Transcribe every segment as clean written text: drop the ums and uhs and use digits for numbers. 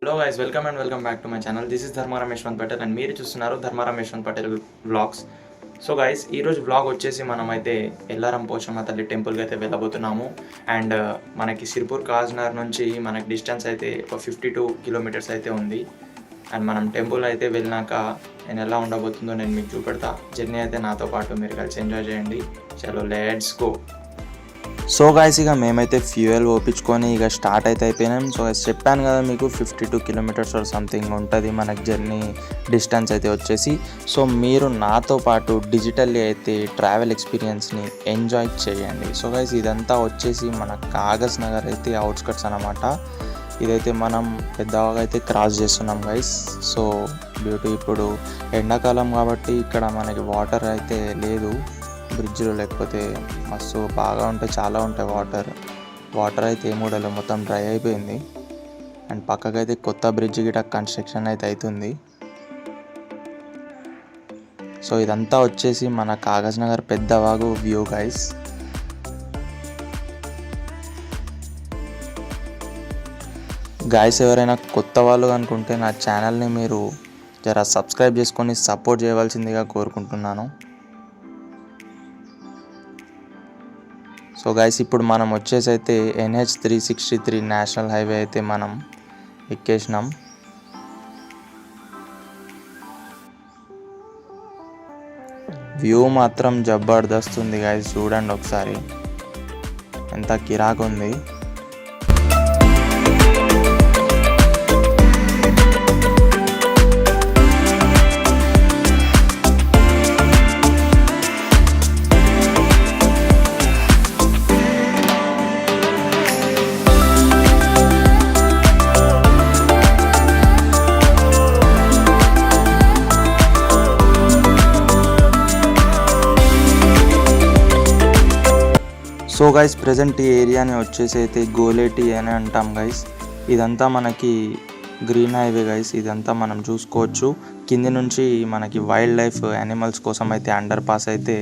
Hello guys, welcome back to my channel. This is Dharmaram Yashwant Patel and మీరు చూస్తున్నారు Dharmaram Yashwant Patel vlogs. So guys, ఈరోజు vlog వచ్చేసి మనమైతే ఎల్లారం పోచమ్మ తల్లి టెంపుల్కి అయితే వెళ్ళబోతున్నాము. అండ్ మనకి సిర్పూర్ కాజ్నగర్ నుంచి మనకి డిస్టెన్స్ అయితే ఒక 52 కిలోమీటర్స్ అయితే ఉంది. అండ్ మనం టెంపుల్ అయితే వెళ్ళినాక నేను ఎలా ఉండబోతుందో నేను మీకు చూపెడతా. జర్నీ అయితే నాతో పాటు మీరు కలిసి ఎంజాయ్ చేయండి. చలో లెట్స్ గో. సో గైస్, ఇక మేమైతే ఫ్యూయల్ ఓపించుకొని ఇక స్టార్ట్ అయితే అయిపోయినాం. సో చెప్పాను కదా మీకు 52 కిలోమీటర్స్ ఆర్ సంథింగ్ ఉంటుంది మనకి జర్నీ డిస్టెన్స్ అయితే వచ్చేసి. సో మీరు నాతో పాటు డిజిటల్లీ అయితే ట్రావెల్ ఎక్స్పీరియన్స్ని ఎంజాయ్ చేయండి. సో గైస్, ఇదంతా వచ్చేసి మన కాగజ్ నగర్ అయితే అవుట్స్కట్స్ అన్నమాట. ఇదైతే మనం పెద్దగా అయితే క్రాస్ చేస్తున్నాం గైస్. సో బ్యూటీ, ఇప్పుడు ఎండాకాలం కాబట్టి ఇక్కడ మనకి వాటర్ అయితే లేదు బ్రిడ్జ్లో, లేకపోతే మస్తు బాగా ఉంటాయి, చాలా ఉంటాయి వాటర్ అయితే ఏమూడలో మొత్తం డ్రై అయిపోయింది. అండ్ పక్కకైతే కొత్త బ్రిడ్జ్ గిట కన్స్ట్రక్షన్ అయితే అవుతుంది. సో ఇదంతా వచ్చేసి మన కాగజ్ నగర్ పెద్దవాగు వ్యూ గైస్. ఎవరైనా కొత్త వాళ్ళు అనుకుంటే నా ఛానల్ని మీరు జర సబ్స్క్రైబ్ చేసుకొని సపోర్ట్ చేయవలసిందిగా కోరుకుంటున్నాను. సో గైస్, ఇప్పుడు మనం వచ్చేసి అయితే NH 363 నేషనల్ హైవే అయితే మనం ఎక్కేసినాం. వ్యూ మాత్రం జబర్దస్త్ ఉంది గైస్, చూడండి ఒకసారి ఎంత కిరాకు ఉంది. సో గైస్, ప్రజెంట్ ఈ ఏరియాని వచ్చేసి అయితే గోలేటి అని అంటాం గైస్. ఇదంతా మనకి గ్రీన్ హైవే గైస్. ఇదంతా మనం చూసుకోవచ్చు. కింది నుంచి మనకి వైల్డ్ లైఫ్ యానిమల్స్ కోసం అయితే అండర్ పాస్ అయితే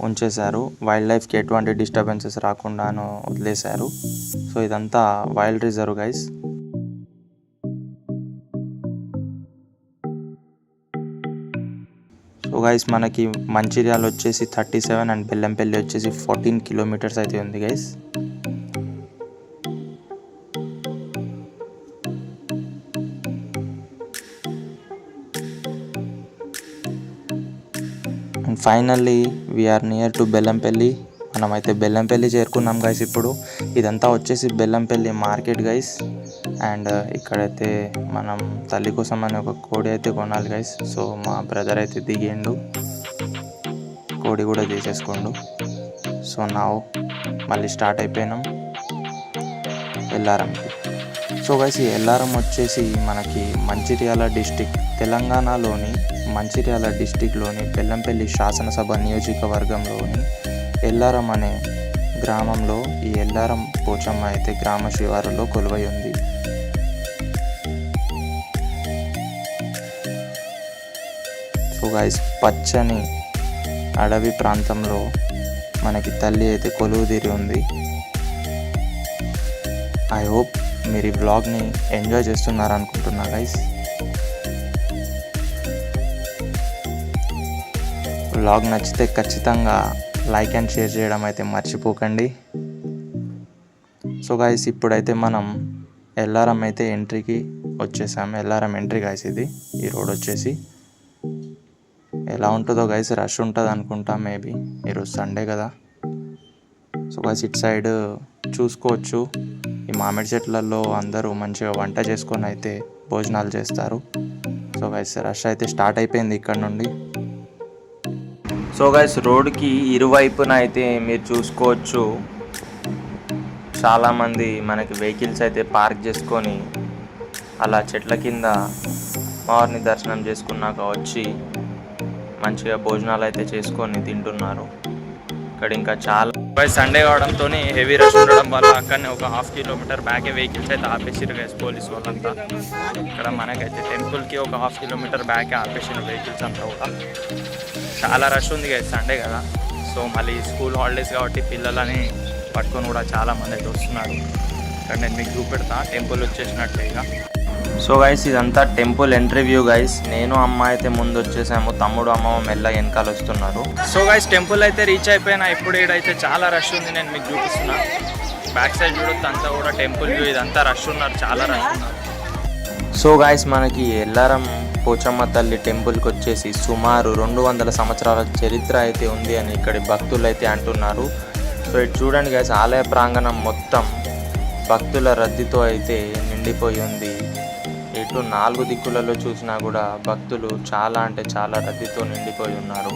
ఉంచేశారు. వైల్డ్ లైఫ్కి ఎటువంటి డిస్టర్బెన్సెస్ రాకుండాను వదిలేశారు. సో ఇదంతా wild reserve guys. So guys, మనకి మంచిర్యాల వచ్చేసి 37 అండ్ బెల్లంపల్లి వచ్చేసి 14 కిలోమీటర్స్ అయితే ఉంది guys. And finally we are near to Bellampalli. మనమైతే బెల్లంపల్లి చేరుకున్నాం గైస్. ఇప్పుడు ఇదంతా వచ్చేసి బెల్లంపల్లి మార్కెట్ గైస్. అండ్ ఇక్కడైతే మనం తల్లి కోసం అని ఒక కోడి అయితే కొనాలి గైస్. సో మా బ్రదర్ అయితే దిగిండు, కోడి కూడా తీసేసుకోండు. సో నా మళ్ళీ స్టార్ట్ అయిపోయినాం ఎల్లారంకి. సో గైస్, ఈ ఎల్లారం వచ్చేసి మనకి మంచిర్యాల డిస్టిక్, తెలంగాణలోని మంచిర్యాల డిస్టిక్లోని బెల్లంపల్లి శాసనసభ నియోజకవర్గంలోని ఎల్లారం అనే గ్రామంలో ఈ ఎల్లారం పోచమ్మ అయితే గ్రామ శివారులో కొలువై ఉంది. సో గైస్, పచ్చని అడవి ప్రాంతంలో మనకి తల్లి అయితే కొలువు తీరి ఉంది. ఐ హోప్ మీరు ఈ వ్లాగ్ని ఎంజాయ్ చేస్తున్నారు అనుకుంటున్నా గైస్. వ్లాగ్ నచ్చితే ఖచ్చితంగా లైక్ అండ్ షేర్ చేయడం అయితే మర్చిపోకండి. సో గైస్, ఇప్పుడైతే మనం ఎల్లారం అయితే ఎంట్రీకి వచ్చేసాము. ఎల్లారం ఎంట్రీ గైస్ ఇది. ఈ రోడ్ వచ్చేసి ఎలా ఉంటుందో గైస్, రష్ ఉంటుంది అనుకుంటా. మేబీ ఈరోజు సండే కదా. సో గైస్, ఇటు సైడ్ చూసుకోవచ్చు, ఈ మామిడి చెట్లలో అందరూ మంచిగా వంట చేసుకొని అయితే భోజనాలు చేస్తారు. సో గైస్, రష్ అయితే స్టార్ట్ అయిపోయింది ఇక్కడ నుండి. సో గైస్, రోడ్కి ఇరువైపున అయితే మీరు చూసుకోవచ్చు చాలామంది మనకి వెహికల్స్ అయితే పార్క్ చేసుకొని అలా చెట్ల కింద అమ్మవారిని దర్శనం చేసుకున్నాక వచ్చి మంచిగా భోజనాలు అయితే చేసుకొని తింటున్నారు. ఇక్కడ ఇంకా చాలా సండే కావడంతో హెవీ రష్ ఉండడం వల్ల అక్కడనే ఒక 1/2 కిలోమీటర్ బ్యాకే వెహికల్స్ అయితే ఆపేసారు గైస్ పోలీస్ వాళ్ళంతా. ఇక్కడ మనకైతే టెంపుల్కి ఒక 1/2 కిలోమీటర్ బ్యాకే ఆపేసారు వెహికల్స్ అంతా కూడా. చాలా రష్ ఉంది గైస్, సండే కదా. సో మళ్ళీ స్కూల్ హాలిడేస్ కాబట్టి పిల్లలని పట్టుకొని కూడా చాలామంది అయితే వస్తున్నారు. ఇక్కడ నేను మీకు చూపెడతా, టెంపుల్ వచ్చేసినట్టే ఇక. సో గైస్ ఇదంతా టెంపుల్ ఎంట్రీ వ్యూ గైస్. నేను అమ్మ అయితే ముందు వచ్చేసాము, తమ్ముడు అమ్మ మెల్ల వెనకాల వస్తున్నారు. సో గైస్ టెంపుల్ అయితే రీచ్ అయిపోయినా. ఇప్పుడు ఈడైతే చాలా రష్ ఉంది, నేను మీకు చూపిస్తున్నా. బ్యాక్ సైడ్ చూడొద్దు, అంతా కూడా టెంపుల్ వ్యూ. ఇదంతా రష్ ఉన్నారు, చాలా రష్ ఉన్నారు. సో గైస్ మనకి ఎల్లారం పోచమ్మ తల్లి టెంపుల్కి వచ్చేసి సుమారు 200 సంవత్సరాల చరిత్ర అయితే ఉంది అని ఇక్కడి భక్తులు అయితే అంటున్నారు. సో ఇటు చూడండి గైస్, ఆలయ ప్రాంగణం మొత్తం భక్తుల రద్దీతో అయితే నిండిపోయి ఉంది. ఇటు 4 దిక్కులలో చూసినా కూడా భక్తులు చాలా అంటే చాలా రద్దీతో నిండిపోయి ఉన్నారు.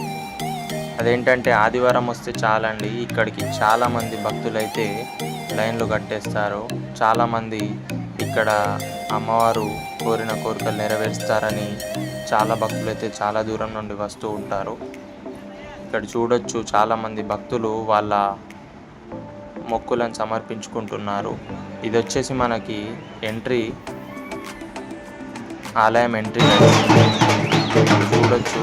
అదేంటంటే ఆదివారం వస్తే చాలండి, ఇక్కడికి చాలామంది భక్తులు అయితే లైన్లు కట్టేస్తారు. చాలామంది ఇక్కడ అమ్మవారు కోరిన కోరికలు నెరవేరుస్తారని చాలా భక్తులు అయితే చాలా దూరం నుండి వస్తూ ఉంటారు. ఇక్కడ చూడొచ్చు చాలామంది భక్తులు వాళ్ళ మొక్కులను సమర్పించుకుంటున్నారు. ఇది వచ్చేసి మనకి ఎంట్రీ, ఆలయం ఎంట్రీ చూడొచ్చు.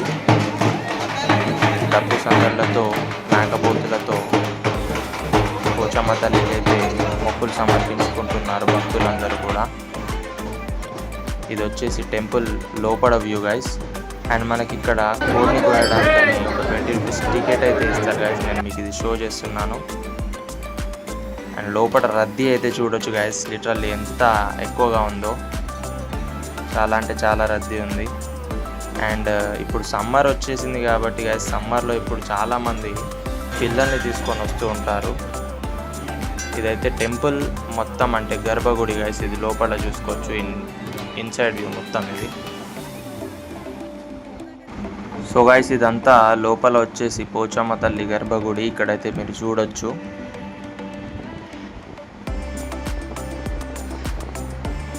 డప్పు సందర్లతో, మేకపోతులతో పోచమ్మ తల్లికి అయితే మొక్కులు సమర్పించుకుంటున్నారు భక్తులందరూ కూడా. ఇది వచ్చేసి టెంపుల్ లోపల వ్యూ గైస్. అండ్ మనకి ఇక్కడ కోడిని కోయడానికి ఒక 20 రూపీస్ టికెట్ అయితే ఇస్తారు గైస్. నేను మీకు ఇది షో చేస్తున్నాను. అండ్ లోపల రద్దీ అయితే చూడొచ్చు గైస్, లిటరల్లీ ఎంత ఎక్కువగా ఉందో. చాలా అంటే చాలా రద్దీ ఉంది. అండ్ ఇప్పుడు సమ్మర్ వచ్చేసింది కాబట్టి గైస్, సమ్మర్లో ఇప్పుడు చాలామంది పిల్లల్ని తీసుకొని వస్తూ ఉంటారు. ఇదైతే టెంపుల్ మొత్తం అంటే గర్భగుడి గైస్. ఇది లోపల చూసుకోవచ్చు, ఇన్సైడ్ వ్యూ మొత్తం ఇది. సో గైస్ ఇదంతా లోపల వచ్చేసి పోచమ్మ తల్లి గర్భగుడి. ఇక్కడైతే మీరు చూడొచ్చు.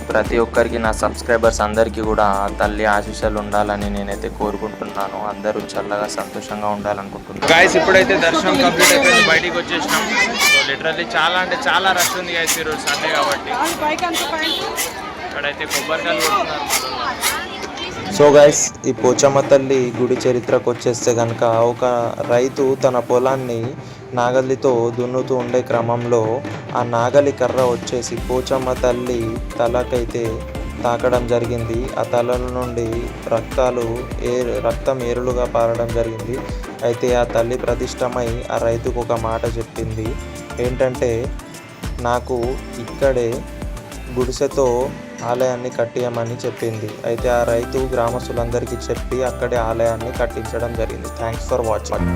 ప్రతి ఒక్కరికి, నా సబ్స్క్రైబర్స్ అందరికీ కూడా తల్లి ఆశీస్సులు ఉండాలని నేనైతే కోరుకుంటున్నాను. అందరూ చల్లగా సంతోషంగా ఉండాలనుకుంటున్నాను. గాయస్ ఇప్పుడైతే దర్శనం కంప్లీట్ అయిపోయింది, బయటికి వచ్చేసినాం. సో లిటరల్లీ చాలా అంటే చాలా రష్ ఉంది గాయస్, ఈరోజు సండే కాబట్టి. ఇక్కడైతే కొబ్బరికాయలు కొడుతున్నారు. సో గైస్ ఈ పోచమ్మ తల్లి గుడి చరిత్రకు వచ్చేస్తే కనుక, ఒక రైతు తన పొలాన్ని నాగలితో దున్నుతూ ఉండే క్రమంలో ఆ నాగలి కర్ర వచ్చేసి పోచమ్మ తల్లి తలకైతే తాకడం జరిగింది. ఆ తల నుండి రక్తం ఏరులుగా పారడం జరిగింది. అయితే ఆ తల్లి ప్రతిష్టమై ఆ రైతుకు ఒక మాట చెప్పింది. ఏంటంటే, నాకు ఇక్కడే గుడిసెతో ఆలయాన్ని కట్టియమని చెప్పింది. అయితే ఆ రైతు గ్రామస్తులందరికీ చెప్పి అక్కడే ఆలయాన్ని కట్టించడం జరిగింది. Thanks for watching.